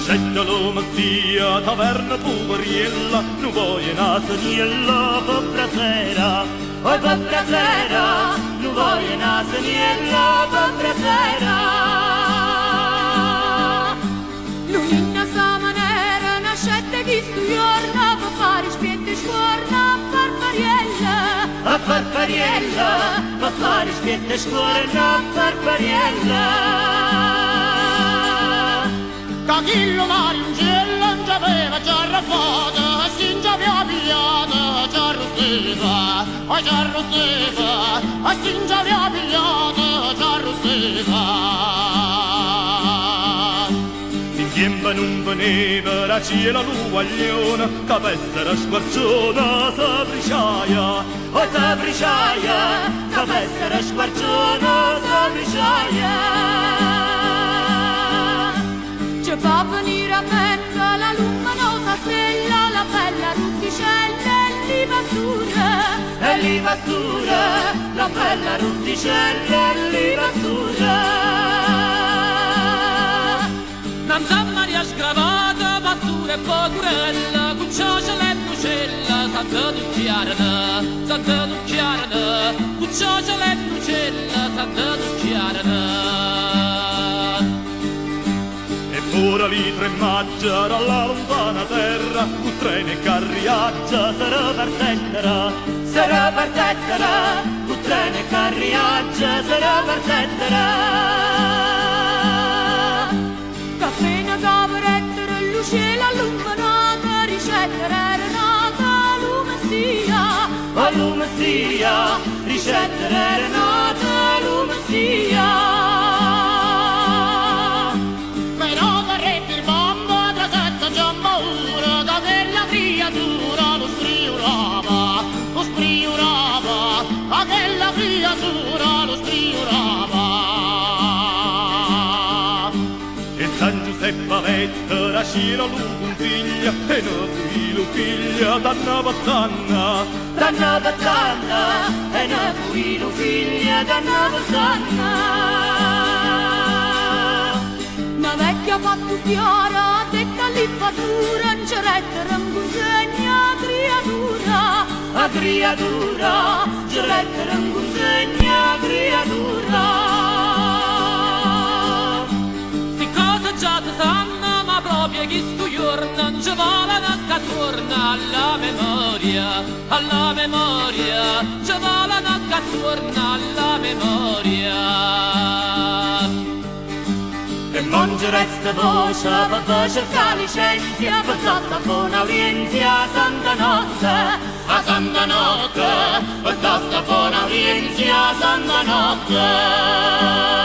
Scetta lo mattia, taverna puveriella, non voglio una saniella per brasera. Oi per brasera, non voglio una saniella per brasera. L'unina sa manera, una scetta che studiorna, per fare spiette scuorna, per pariella. A farfariella, per fare spiette scuorna, per pariella. Cachillo Maringella non c'aveva già raffato, si già aveva pigliato, già arrosteva, già arrosteva, si già aveva pigliato, già arrosteva. S'intiemba non veneva, la ciela l'uguagliona, che pessera squarciona, sa briciaia, sa briciaia, che pessera squarciona, sa briciaia. Ci fa venire a mente la luminosa stella, la bella rutticella e l'ivastura, la bella rutticella e l'ivastura. Nanza Maria scravata, pastura e pocurella, cucciocia e nucella, santa ducchiarana, cucciocia e nucella, santa ducchiarana. Ora li tremaggia dalla lontana terra, un treno e carriaggia sarà partettera, un treno e carriaggia sarà partettera. Caffena caporettere, luce la illuminata, ricetta era nata, lume sia, ricetta era nata, lume sia. Aquella creatura lo spriorava. E San Giuseppe avetta la scira lui consiglia, e ne fui lo figlia d'anna battanna, e ne fui lo figlia d'anna battanna. Una vecchia fatto chiara, detta l'impadura, in ceretta in consegna creatura, a creatura, ceretta in consegna creatura. Sti cose già si sanno, ma proprio chi stu giorno non ci vuole che torna alla memoria, ci vuole che torna alla memoria. E non ci resta voce per cercare licenzia, per tanta buona udienza a Santa Notte, per tanta buona udienza a Santa Notte.